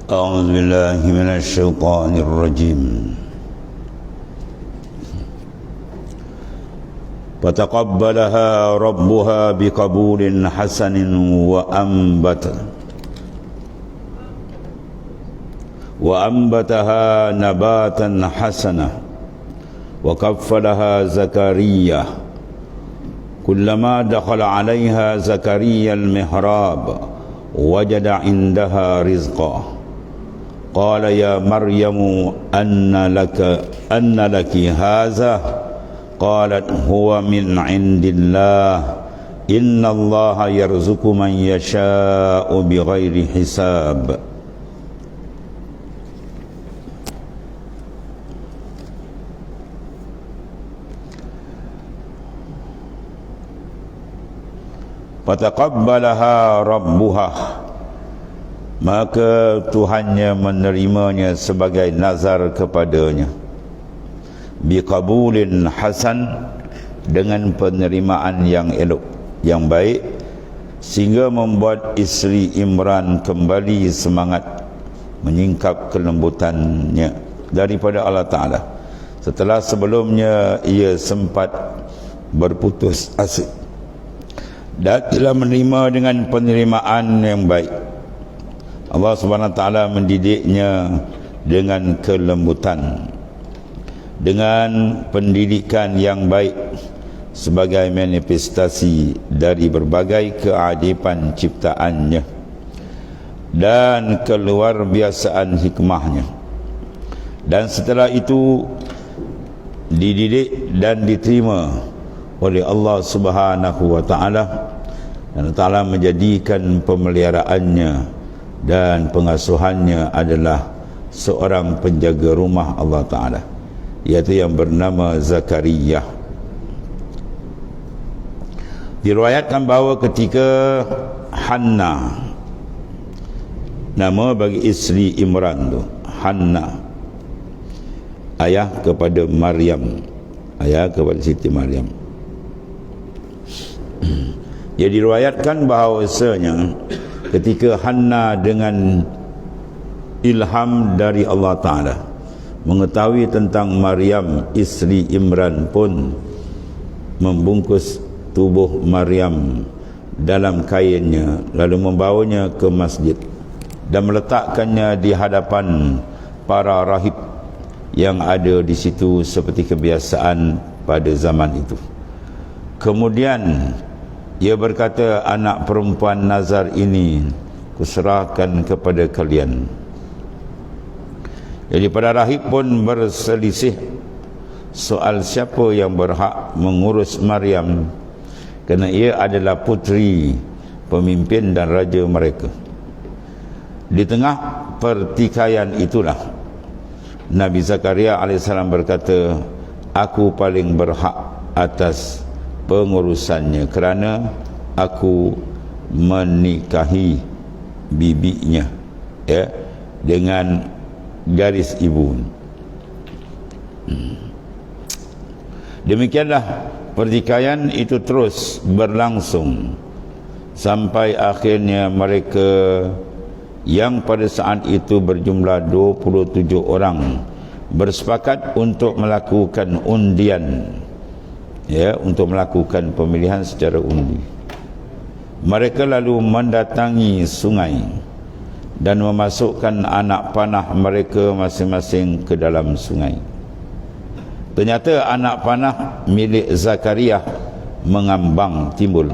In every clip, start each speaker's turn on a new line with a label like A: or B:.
A: أعوذ بالله من الشيطان الرجيم. فتقبلها ربها بقبول حسن وأنبتها نباتا حسنا وكفلها زكريا كلما دخل عليها زكريا المحراب وجد عندها رزقا قال يا مريم أن لك هذا قالت هو من عند الله إن الله يرزق من يشاء بغير حساب. Fataqabbalaha rabbuha, maka Tuhannya menerimanya sebagai nazar kepadanya, biqabulin hasan, dengan penerimaan yang elok, yang baik, sehingga membuat isteri Imran kembali semangat menyingkap kelembutannya daripada Allah Ta'ala setelah sebelumnya ia sempat berputus asa, dan telah menerima dengan penerimaan yang baik. Allah Subhanahu Wa Taala mendidiknya dengan kelembutan, dengan pendidikan yang baik sebagai manifestasi dari berbagai keajaiban ciptaannya dan keluar biasaan hikmahnya. Dan setelah itu dididik dan diterima oleh Allah Subhanahu Wa Taala, dan Taala menjadikan pemeliharaannya dan pengasuhannya adalah seorang penjaga rumah Allah Taala, iaitu yang bernama Zakaria. Diriwayatkan bahawa ketika Hannah, nama bagi isteri Imran tu, Hannah, ayah kepada Maryam, ayah kepada Siti Maryam, ia diriwayatkan bahawasanya ketika Hannah dengan ilham dari Allah Ta'ala mengetahui tentang Maryam isteri Imran, pun membungkus tubuh Maryam dalam kainnya, lalu membawanya ke masjid dan meletakkannya di hadapan para rahib yang ada di situ seperti kebiasaan pada zaman itu. Kemudian ia berkata, anak perempuan nazar ini kuserahkan kepada kalian. Jadi para rahib pun berselisih soal siapa yang berhak mengurus Maryam, kerana ia adalah puteri pemimpin dan raja mereka. Di tengah pertikaian itulah Nabi Zakaria AS berkata, aku paling berhak atas pengurusannya kerana aku menikahi bibinya, ya, dengan garis ibu. Demikianlah pertikaian itu terus berlangsung sampai akhirnya mereka yang pada saat itu berjumlah 27 orang bersepakat untuk melakukan undian, ya, untuk melakukan pemilihan secara undi. Mereka lalu mendatangi sungai dan memasukkan anak panah mereka masing-masing ke dalam sungai. Ternyata anak panah milik Zakaria mengambang timbul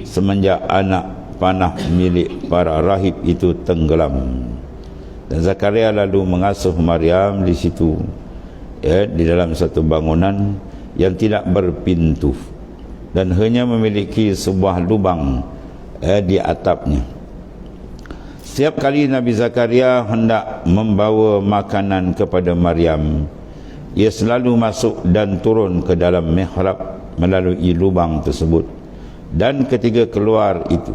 A: semenjak anak panah milik para rahib itu tenggelam. Dan Zakaria lalu mengasuh Maryam di situ, ya, di dalam satu bangunan yang tidak berpintu dan hanya memiliki sebuah lubang di atapnya. Setiap kali Nabi Zakaria hendak membawa makanan kepada Maryam, ia selalu masuk dan turun ke dalam mihrab melalui lubang tersebut, dan ketika keluar itu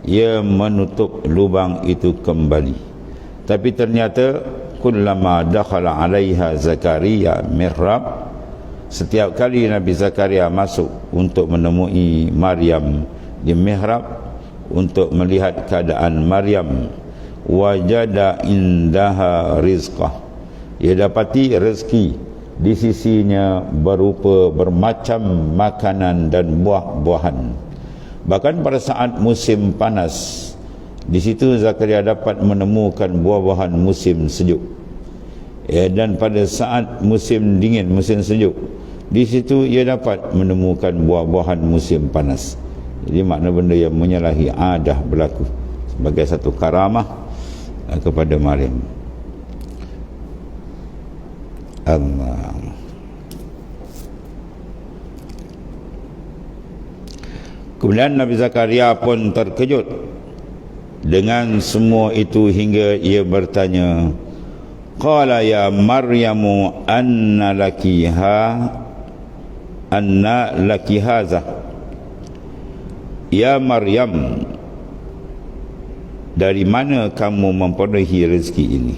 A: ia menutup lubang itu kembali. Tapi ternyata kullama dakhala 'alaiha Zakaria mihrab, setiap kali Nabi Zakaria masuk untuk menemui Maryam di mihrab untuk melihat keadaan Maryam, wajada indaha rizqah, ia dapati rezeki di sisinya berupa bermacam makanan dan buah-buahan. Bahkan pada saat musim panas, di situ Zakaria dapat menemukan buah-buahan musim sejuk. Dan pada saat musim dingin, musim sejuk, di situ ia dapat menemukan buah-buahan musim panas. Jadi makna benda yang menyalahi adah berlaku sebagai satu karamah kepada Maryam. Allah. Kemudian Nabi Zakaria pun terkejut dengan semua itu hingga ia bertanya, qala ya Maryamu anna laki hadza, ya Maryam, dari mana kamu memperolehi rezeki ini?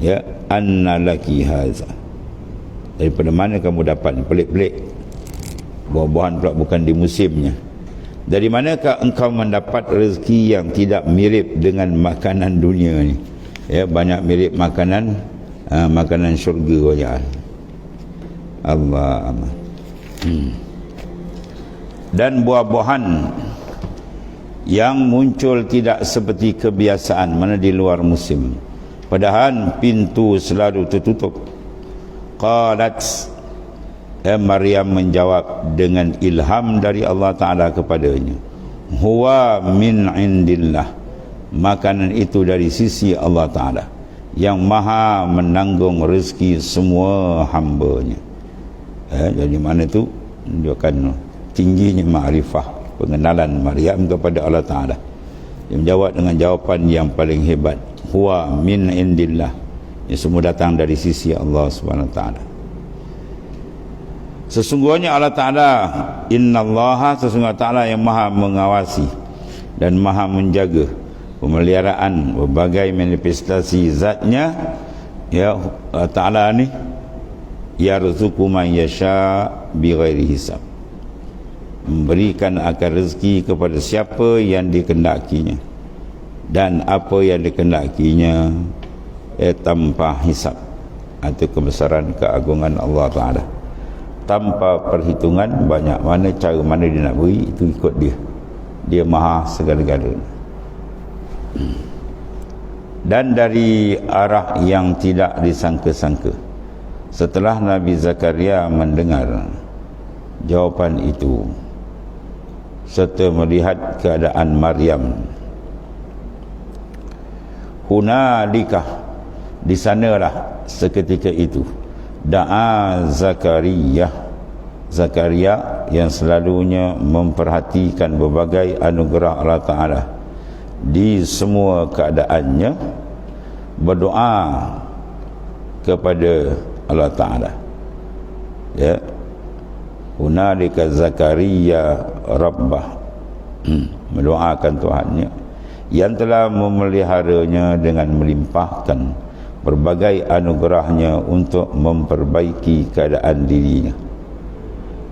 A: Ya, anna laki hadza, daripada mana kamu dapat? Pelik-pelik, buah-buahan pula bukan di musimnya. Dari manakah engkau mendapat rezeki yang tidak mirip dengan makanan dunia ni? Ya, banyak mirip makanan makanan syurga saja. Allah. Dan buah-buahan yang muncul tidak seperti kebiasaan, mana di luar musim. Padahal pintu selalu tertutup. Qalat, Maryam menjawab dengan ilham dari Allah Ta'ala kepadanya, huwa min indillah, makanan itu dari sisi Allah Ta'ala yang maha menanggung rezeki semua hambanya. Jadi mana tu menunjukkan tingginya ma'rifah, pengenalan Maryam kepada Allah Ta'ala. Dia menjawab dengan jawapan yang paling hebat, huwa min indillah, yang semua datang dari sisi Allah Subhanahu Wa Ta'ala. Sesungguhnya Allah Ta'ala, innallaha, sesungguhnya Ta'ala yang maha mengawasi dan maha menjaga pemeliharaan berbagai manifestasi zatnya. Ya, Allah Ta'ala ni yarzuqu man yasha bighairi hisab, memberikan akan rezeki kepada siapa yang dikehendakinya, dan apa yang dikehendakinya tanpa hisab, atau kebesaran keagungan Allah Ta'ala, tanpa perhitungan banyak mana cara mana dia nak beri, itu ikut dia. Dia maha segala-galanya. Dan dari arah yang tidak disangka-sangka, setelah Nabi Zakaria mendengar jawapan itu serta melihat keadaan Maryam, hunalika, di sanalah seketika itu, da'a Zakaria yang selalunya memperhatikan berbagai anugerah Allah Ta'ala di semua keadaannya, berdoa kepada Allah Ta'ala. Ya, hunalika Zakaria Rabbah, mendoakan Tuhannya yang telah memeliharanya dengan melimpahkan berbagai anugerahnya untuk memperbaiki keadaan dirinya.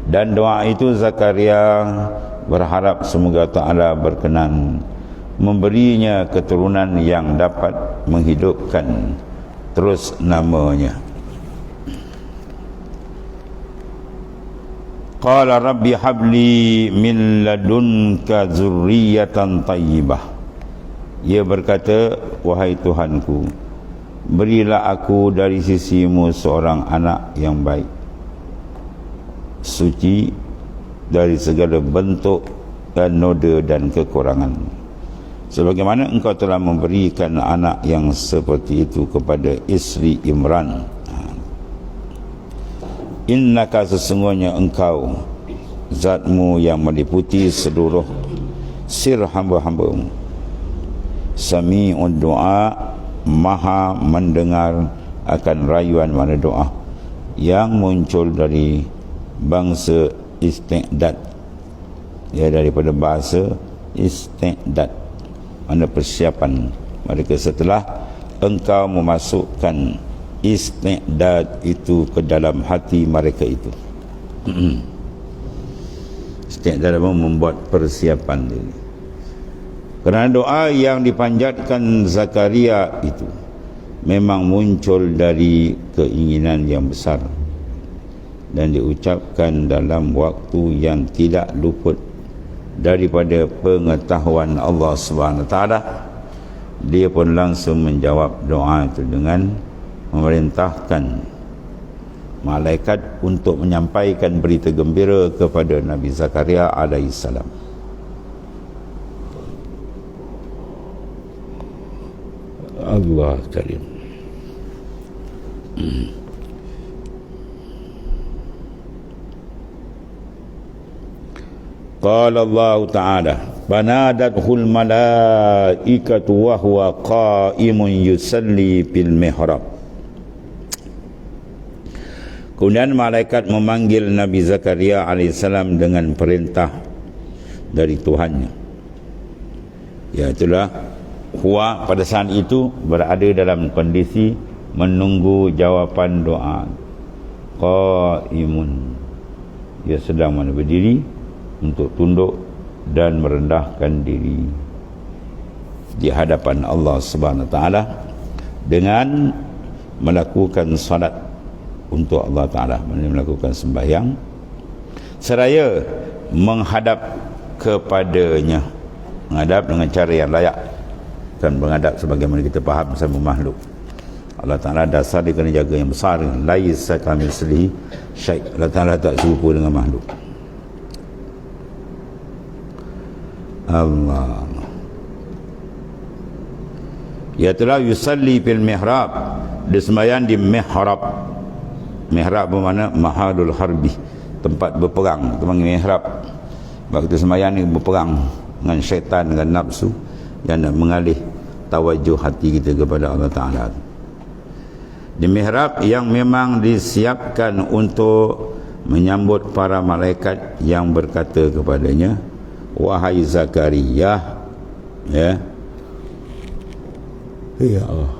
A: Dan doa itu Zakaria berharap semoga Ta'ala berkenan memberinya keturunan yang dapat menghidupkan terus namanya. Qala rabbi habli min ladunka zurriyatan tayyibah, ia berkata, wahai Tuhanku, berilah aku dari sisimu seorang anak yang baik, suci dari segala bentuk dan noda dan kekurangan, sebagaimana engkau telah memberikan anak yang seperti itu kepada isteri Imran. Innaka, sesungguhnya engkau zatmu yang meliputi seluruh sir hamba-hambamu, sami'ud doa, maha mendengar akan rayuan mana doa yang muncul dari bangsa isti'dad, ya, daripada bahasa isti'dad, mana persiapan mereka setelah engkau memasukkan isti'dad itu ke dalam hati mereka itu. Isti'dad membuat persiapan diri. Kerana doa yang dipanjatkan Zakaria itu memang muncul dari keinginan yang besar dan diucapkan dalam waktu yang tidak luput daripada pengetahuan Allah Subhanahu Wa Taala. Dia pun langsung menjawab doa itu dengan memerintahkan malaikat untuk menyampaikan berita gembira kepada Nabi Zakaria alaihissalam. Allah karim. Qala Allah Ta'ala fanadathul malaikatu wa huwa qa'imun yusalli fil mihrab. Kemudian malaikat memanggil Nabi Zakaria alaihissalam dengan perintah dari Tuhannya. Iaitulah huwa pada saat itu berada dalam kondisi menunggu jawapan doa. Qa'imun, dia sedang berdiri untuk tunduk dan merendahkan diri di hadapan Allah Subhanahu Wa Taala dengan melakukan salat untuk Allah Taala, melakukan sembahyang seraya menghadap kepadanya, menghadap dengan cara yang layak, dan menghadap sebagaimana kita faham sama makhluk. Allah Ta'ala dasar dia kena jaga yang besar, laisa kamitslihi syai'. Allah Ta'ala tak serupa dengan makhluk. Allah, iaitulah yusalli fil mihrab, dia sembahyang di mihrab. Mihrab bermakna mahalul harbi, tempat berperang, itu panggil mihrab. Waktu sembahyang ni berperang dengan syaitan, dengan nafsu yang nak mengalih tawajuh hati kita kepada Allah Ta'ala. Di mihrab yang memang disiapkan untuk menyambut para malaikat yang berkata kepadanya, wahai Zakaria, ya Allah,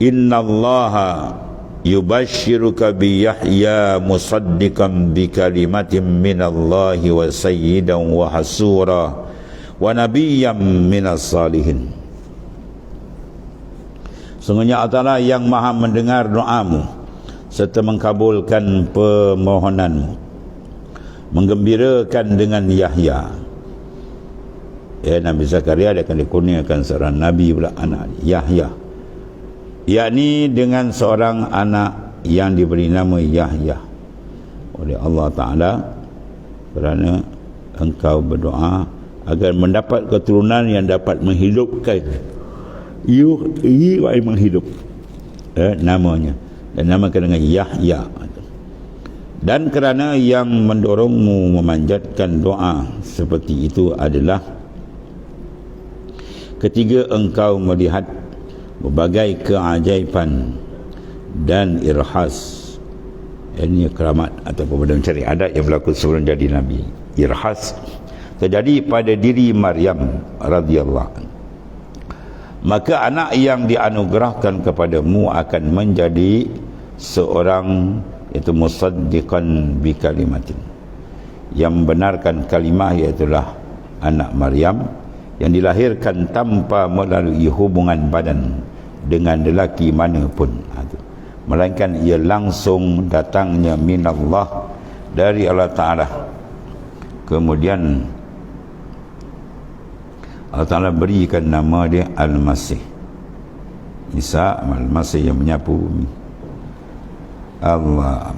A: innallaha yubashshiruka bi Yahya musaddiqan bi kalimatin minallahi wa sayyidan wa hasura wa nabiyyan minas salihin. Sungguhnya Allah Ta'ala yang maha mendengar doamu serta mengkabulkan permohonanmu, menggembirakan dengan Yahya. Ya, Nabi Zakaria dia akan dikurniakan seorang Nabi pula, anak Yahya, yakni dengan seorang anak yang diberi nama Yahya oleh Allah Ta'ala, kerana engkau berdoa agar mendapat keturunan yang dapat menghidupkan menghidup, namanya, dan namakan dengan Yahya. Dan kerana yang mendorongmu memanjatkan doa seperti itu adalah ketika engkau melihat berbagai keajaiban dan irhas, ini keramat ataupun benda mencari adat yang berlaku sebelum jadi Nabi. Irhas terjadi pada diri Maryam radhiyallahu anha. Maka anak yang dianugerahkan kepadamu akan menjadi seorang, iaitu musaddiqan bi kalimatin, yang membenarkan kalimah, iaitulah anak Maryam yang dilahirkan tanpa melalui hubungan badan dengan lelaki manapun, melainkan ia langsung datangnya minallah, dari Allah Ta'ala. Kemudian Allah Ta'ala berikan nama dia Al-Masih, Isa Al-Masih yang menyapu bumi. Allah.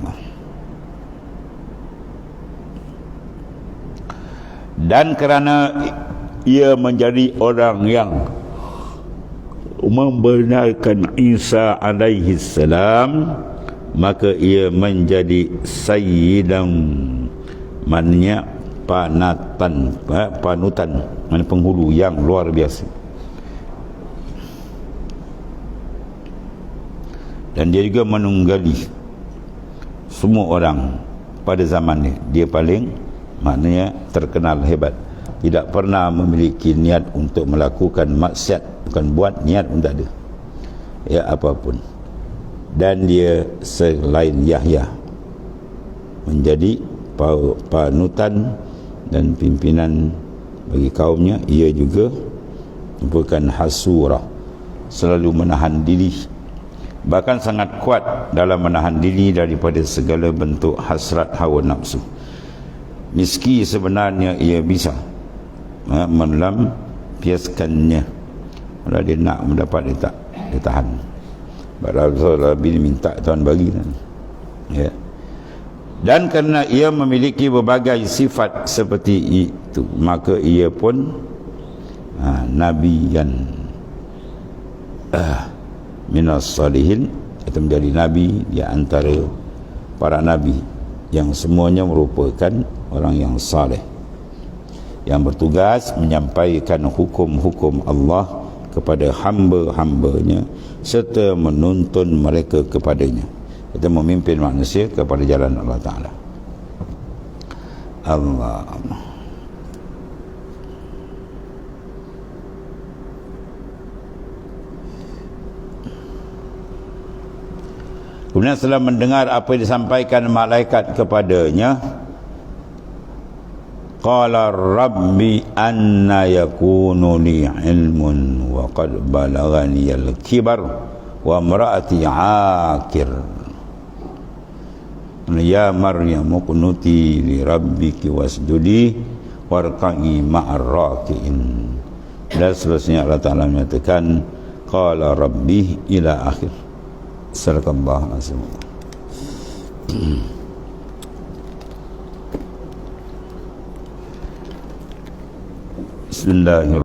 A: Dan kerana ia menjadi orang yang membenarkan Isa alaihi salam, maka ia menjadi sayyidan, maknanya panutan, mana penghulu yang luar biasa. Dan dia juga menunggali semua orang pada zamannya. Dia paling, maknanya terkenal hebat, tidak pernah memiliki niat untuk melakukan maksiat, bukan buat niat pun tak ada, ya apapun. Dan dia selain Yahya menjadi panutan dan pimpinan bagi kaumnya. Ia juga merupakan hasurah, selalu menahan diri, bahkan sangat kuat dalam menahan diri daripada segala bentuk hasrat hawa nafsu. Meski sebenarnya ia bisa melampiaskannya, kalau dia nak mendapat, dia tahan. Rasulullah bin minta Tuhan bagi kan? Ya. Dan kerana ia memiliki berbagai sifat seperti itu, maka ia pun nabi yang minas salihin, itu menjadi nabi di antara para nabi yang semuanya merupakan orang yang saleh, yang bertugas menyampaikan hukum-hukum Allah kepada hamba-hambanya serta menuntun mereka kepadanya. Itu memimpin manusia kepada jalan Allah Ta'ala. Allah. Kemudian setelah mendengar apa yang disampaikan malaikat kepadanya, qala rabbi anna yakunu li ilmun wa qad balaghani al-kibar wa imraati aqir ya maryam qunuti li rabbiki wasjudi warqi ma'ar rakiin. Dan seterusnya Allah Ta'ala menyatakan qala rabbi ila akhir. Sadaqallahu azim. Bismillahirrahmanirrahim.